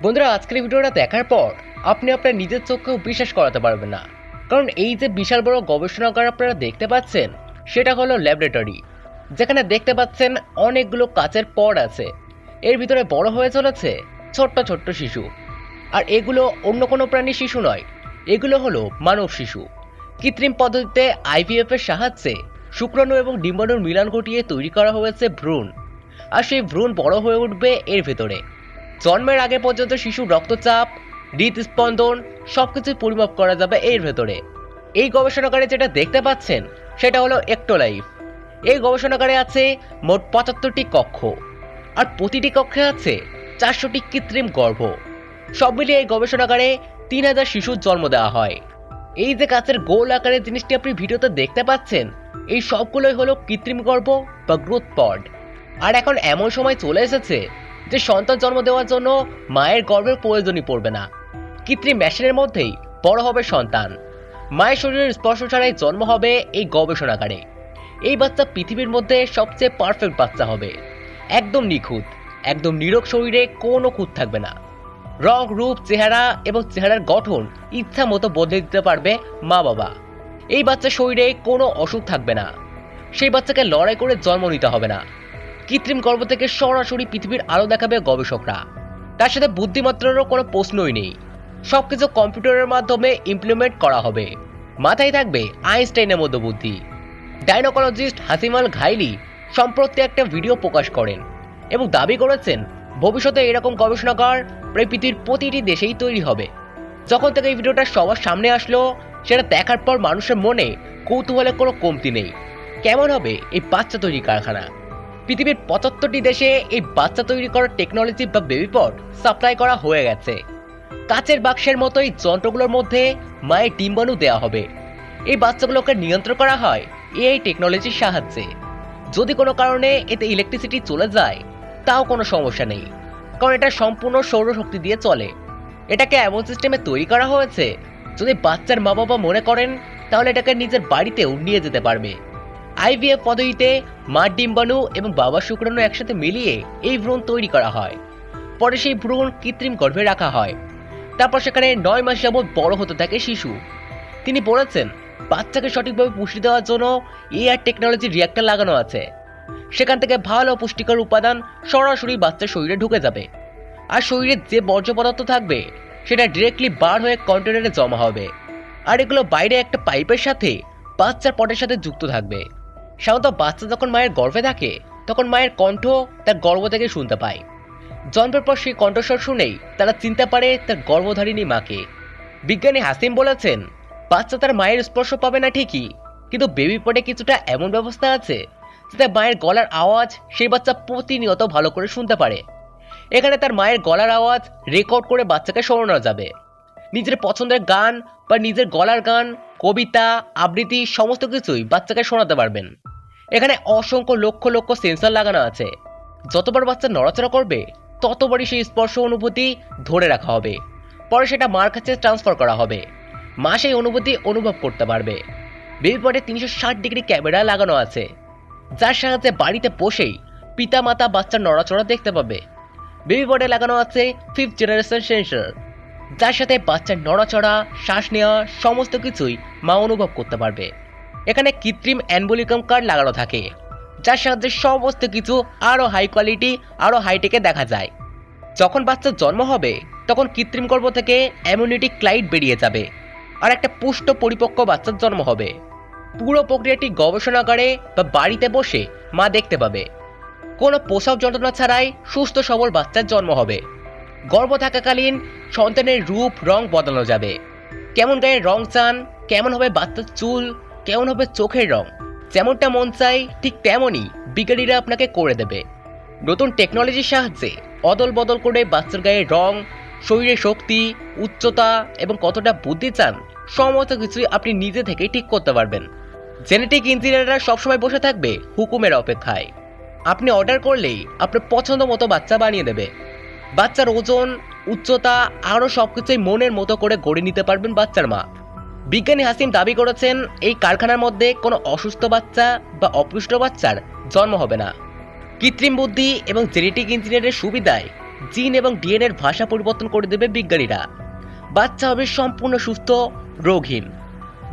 বন্ধুরা, আজকের ভিডিওটা দেখার পর আপনি আপনার নিজের চোখকেও বিশ্বাস করাতে পারবেন না। কারণ এই যে বিশাল বড় গবেষণাগার আপনারা দেখতে পাচ্ছেন, সেটা হলো ল্যাবরেটরি, যেখানে দেখতে পাচ্ছেন অনেকগুলো কাচের পড আছে। এর ভিতরে বড় হয়ে চলেছে ছোট্ট ছোট্ট শিশু। আর এগুলো অন্য কোনো প্রাণীর শিশু নয়, এগুলো হলো মানব শিশু। কৃত্রিম পদ্ধতিতে আইভিএফ এর সাহায্যে শুক্রাণু এবং ডিম্বাণুর মিলন ঘটিয়ে তৈরি করা হয়েছে ভ্রূণ। আর সেই ভ্রূণ বড় হয়ে উঠবে এর ভেতরে। জন্মের আগে পর্যন্ত শিশুর রক্তচাপ, হৃদস্পন্দন সবকিছু পরিমাপ করা যাবে এর ভেতরে। এই গবেষণাগারে যেটা দেখতে পাচ্ছেন সেটা হলো একটোলাইফ। এই গবেষণাগারে আছে মোট ৭৫টি কক্ষ, আর প্রতিটি কক্ষে আছে ৪০০টি কৃত্রিম গর্ভ। সব মিলিয়ে এই গবেষণাগারে ৩,০০০ শিশুর জন্ম দেওয়া হয়। এই যে কাচের গোল আকারের জিনিসটি আপনি ভিডিওতে দেখতে পাচ্ছেন, এই সবগুলোই হলো কৃত্রিম গর্ভ বা গ্রোথ পড। আর এখন এমন সময় চলে এসেছে যে সন্তান জন্ম দেওয়ার জন্য মায়ের গর্ভের প্রয়োজনই পড়বে না। কৃত্রিম মেশিনের মধ্যেই বড় হবে সন্তান। মায়ের শরীরের স্পর্শ ছাড়াই জন্ম হবে এই গবেষণাগারে। এই বাচ্চা পৃথিবীর মধ্যে সবচেয়ে পারফেক্ট বাচ্চা হবে, একদম নিখুঁত, একদম নীরোগ, শরীরে কোনো খুঁত থাকবে না। রং, রূপ, চেহারা এবং চেহারার গঠন ইচ্ছা মতো বদলে দিতে পারবে মা বাবা। এই বাচ্চার শরীরে কোনো অসুখ থাকবে না। সেই বাচ্চাকে লড়াই করে জন্ম নিতে হবে না। কৃত্রিম গর্ভ থেকে সরাসরি পৃথিবীর আলো দেখাবে গবেষকরা। তার সাথে বুদ্ধিমত্তারও কোনো প্রশ্নই নেই। সবকিছু কম্পিউটারের মাধ্যমে ইমপ্লিমেন্ট করা হবে। মাথায় থাকবে আইনস্টাইনের মতো বুদ্ধি। ডাইনোকোলজিস্ট হাসিমাল ঘাইলি সম্প্রতি একটা ভিডিও প্রকাশ করেন এবং দাবি করেছেন ভবিষ্যতে এরকম গবেষণাগার প্রায় পৃথিবীর প্রতিটি দেশেই তৈরি হবে। যখন থেকে এই ভিডিওটা সবার সামনে আসলো, সেটা দেখার পর মানুষের মনে কৌতূহলের কোনো কমতি নেই। কেমন হবে এই বাচ্চা তৈরি কারখানা? পৃথিবীর ৭৫টি দেশে এই বাচ্চা তৈরি করার টেকনোলজি বা বেবি পড সাপ্লাই করা হয়ে গেছে। কাচের বাক্সের মতোই যন্ত্রগুলোর মধ্যে মায়ের ডিম্বাণু দেওয়া হবে। এই বাচ্চাগুলোকে নিয়ন্ত্রণ করা হয় এই টেকনোলজির সাহায্যে। যদি কোনো কারণে এতে ইলেকট্রিসিটি চলে যায়, তাও কোনো সমস্যা নেই, কারণ এটা সম্পূর্ণ সৌরশক্তি দিয়ে চলে। এটাকে এমন সিস্টেমে তৈরি করা হয়েছে, যদি বাচ্চার মা বাবা মনে করেন তাহলে এটাকে নিজের বাড়িতেও নিয়ে যেতে পারবে। আইভিএফ পদ্ধতিতে মার ডিম্বাণু এবং বাবার শুক্রাণু একসাথে মিলিয়ে এই ভ্রূণ তৈরি করা হয়। পরে সেই ভ্রূণ কৃত্রিম গর্ভে রাখা হয়। তারপর সেখানে ৯ মাস যাবৎ বড় হতে থাকে শিশু। তিনি বলেছেন, বাচ্চাকে সঠিকভাবে পুষ্টি দেওয়ার জন্য এআর টেকনোলজি রিঅ্যাক্টর লাগানো আছে। সেখান থেকে ভালো পুষ্টিকর উপাদান সরাসরি বাচ্চার শরীরে ঢুকে যাবে। আর শরীরে যে বর্জ্য পদার্থ থাকবে সেটা ডিরেক্টলি বার হয়ে কন্টেনারে জমা হবে। আর এগুলো বাইরে একটা পাইপের সাথে বাচ্চার পটের সাথে যুক্ত থাকবে। সাধারণত বাচ্চা যখন মায়ের গর্ভে থাকে তখন মায়ের কণ্ঠ তার গর্ভ থেকে শুনতে পায়। জন্মের পর সেই কণ্ঠস্বর শুনেই তারা চিনতে পারে তার গর্ভধারিণী মাকে। বিজ্ঞানী হাসিম বলেছেন, বাচ্চা তার মায়ের স্পর্শ পাবে না ঠিকই, কিন্তু বেবি পডে কিছুটা এমন ব্যবস্থা আছে যাতে মায়ের গলার আওয়াজ সেই বাচ্চা প্রতিনিয়ত ভালো করে শুনতে পারে। এখানে তার মায়ের গলার আওয়াজ রেকর্ড করে বাচ্চাকে শোনানো যাবে। নিজের পছন্দের গান বা নিজের গলার গান, কবিতা, আবৃত্তি সমস্ত কিছুই বাচ্চাকে শোনাতে পারবেন। এখানে অসংখ্য লক্ষ লক্ষ সেন্সর লাগানো আছে। যতবার বাচ্চা নড়াচড়া করবে ততবারই সেই স্পর্শ অনুভূতি ধরে রাখা হবে। পরে সেটা মার কাছে ট্রান্সফার করা হবে। মা সেই অনুভূতি অনুভব করতে পারবে। বেবি পডে ৩৬০ ডিগ্রি ক্যামেরা লাগানো আছে, যার সাহায্যে বাড়িতে বসেই পিতা মাতা বাচ্চার নড়াচড়া দেখতে পাবে। বেবি পডে লাগানো আছে 5th জেনারেশন সেন্সর, যার সাথে বাচ্চার নড়াচড়া, শ্বাস নেওয়া সমস্ত কিছুই মা অনুভব করতে পারবে। এখানে কৃত্রিম অ্যাম্বুলিকাম কার্ড লাগানো থাকে, যার সাহায্যে সমস্ত কিছু আরও হাই কোয়ালিটি, আরও হাইটেকে দেখা যায়। যখন বাচ্চার জন্ম হবে তখন কৃত্রিম গর্ভ থেকে ইমিউনিটি ক্লাইড বেরিয়ে যাবে, আর একটা পুষ্ট পরিপক্ক বাচ্চার জন্ম হবে। পুরো প্রক্রিয়াটি গবেষণাগারে বা বাড়িতে বসে মা দেখতে পাবে। কোনো প্রসব যন্ত্রণা ছাড়াই সুস্থ সবল বাচ্চার জন্ম হবে। গর্ভ থাকাকালীন সন্তানের রূপ রং বদলানো যাবে। কেমন গায়ের রং চান, কেমন হবে বাচ্চার চুল, কেমন হবে চোখের রং, যেমনটা মন চাই ঠিক তেমনই বিজ্ঞানীরা আপনাকে করে দেবে। নতুন টেকনোলজির সাহায্যে অদল বদল করে বাচ্চার গায়ের রং, শরীরের শক্তি, উচ্চতা এবং কতটা বুদ্ধি চান সমস্ত কিছুই আপনি নিজে থেকেই ঠিক করতে পারবেন। জেনেটিক ইঞ্জিনিয়াররা সবসময় বসে থাকবে হুকুমের অপেক্ষায়। আপনি অর্ডার করলেই আপনার পছন্দ মতো বাচ্চা বানিয়ে দেবে। বাচ্চার ওজন, উচ্চতা আরও সবকিছুই মনের মতো করে গড়ে নিতে পারবেন বাচ্চার মা। বিজ্ঞানী হাসিম দাবি করেছেন, এই কারখানার মধ্যে কোনো অসুস্থ বাচ্চা বা অপুষ্ট বাচ্চার জন্ম হবে না। কৃত্রিম বুদ্ধি এবং জেনেটিক ইঞ্জিনিয়ারের সুবিধায় জিন এবং ডিএনএর ভাষা পরিবর্তন করে দেবে বিজ্ঞানীরা। বাচ্চা হবে সম্পূর্ণ সুস্থ, রোগহীন।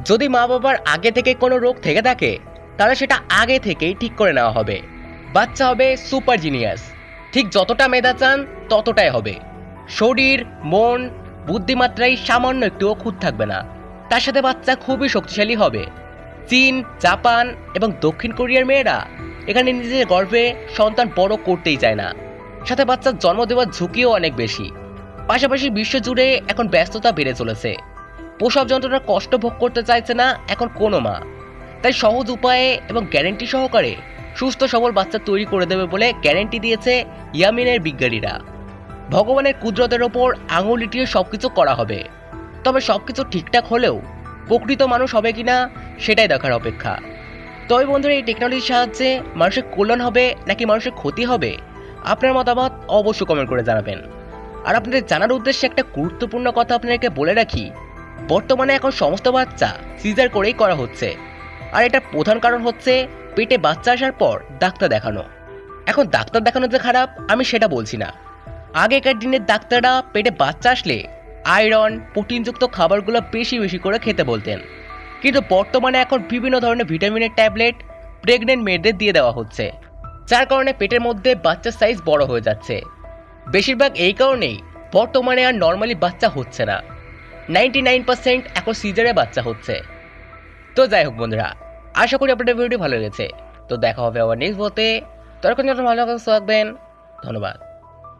যদি মা বাবার আগে থেকে কোনো রোগ থেকে থাকে তাহলে সেটা আগে থেকেই ঠিক করে নেওয়া হবে। বাচ্চা হবে সুপার জিনিয়াস, ঠিক যতটা মেধা চান ততটাই হবে। শরীর, মন, বুদ্ধিমাত্রায় সামান্য একটুও খুঁত থাকবে না। তার সাথে বাচ্চা খুবই শক্তিশালী হবে। চীন, জাপান এবং দক্ষিণ কোরিয়ার মেয়েরা এখানে নিজেদের গর্ভে সন্তান বড় করতেই চায় না। সাথে বাচ্চার জন্ম দেওয়ার ঝুঁকিও অনেক বেশি। পাশাপাশি বিশ্বজুড়ে এখন ব্যস্ততা বেড়ে চলেছে। প্রসব যন্ত্রণার কষ্ট ভোগ করতে চাইছে না এখন কোনো মা। তাই সহজ উপায়ে এবং গ্যারেন্টি সহকারে সুস্থ সবল বাচ্চা তৈরি করে দেবে বলে গ্যারেন্টি দিয়েছে ইয়ামিনের বিজ্ঞানীরা। ভগবানের কুদরতের ওপর আঙুল উঠিয়ে সবকিছু করা হবে। তবে সবকিছু ঠিকঠাক হলেও প্রকৃত মানুষ হবে কিনা সেটাই দেখার অপেক্ষা। তবে বন্ধুরা, এই টেকনোলজির সাহায্যে মানুষের কল্যাণ হবে নাকি মানুষের ক্ষতি হবে, আপনার মতামত অবশ্যই কমেন্ট করে জানাবেন। আর আপনাদের জানার উদ্দেশ্যে একটা গুরুত্বপূর্ণ কথা আপনাদেরকে বলে রাখি, বর্তমানে এখন সমস্ত বাচ্চা সিজার করেই করা হচ্ছে। আর এটার প্রধান কারণ হচ্ছে পেটে বাচ্চা আসার পর ডাক্তার দেখানো। এখন ডাক্তার দেখানো যে খারাপ আমি সেটা বলছি না। আগেকার দিনের ডাক্তাররা পেটে বাচ্চা আসলে আয়রন, প্রোটিনযুক্ত খাবারগুলো বেশি বেশি করে খেতে বলতেন। কিন্তু বর্তমানে এখন বিভিন্ন ধরনের ভিটামিনের ট্যাবলেট প্রেগনেন্ট মেয়েদের দিয়ে দেওয়া হচ্ছে, যার কারণে পেটের মধ্যে বাচ্চার সাইজ বড় হয়ে যাচ্ছে। বেশিরভাগ এই কারণেই বর্তমানে আর নর্মালি বাচ্চা হচ্ছে না। 99% এখন সিজারে বাচ্চা হচ্ছে। তো যাই হোক বন্ধুরা, আশা করি আপনাদের ভিডিওটি ভালো লেগেছে। তো দেখা হবে আবার নেক্সট ভিডিওতে। ততক্ষণ ভালো থাকবেন। ধন্যবাদ।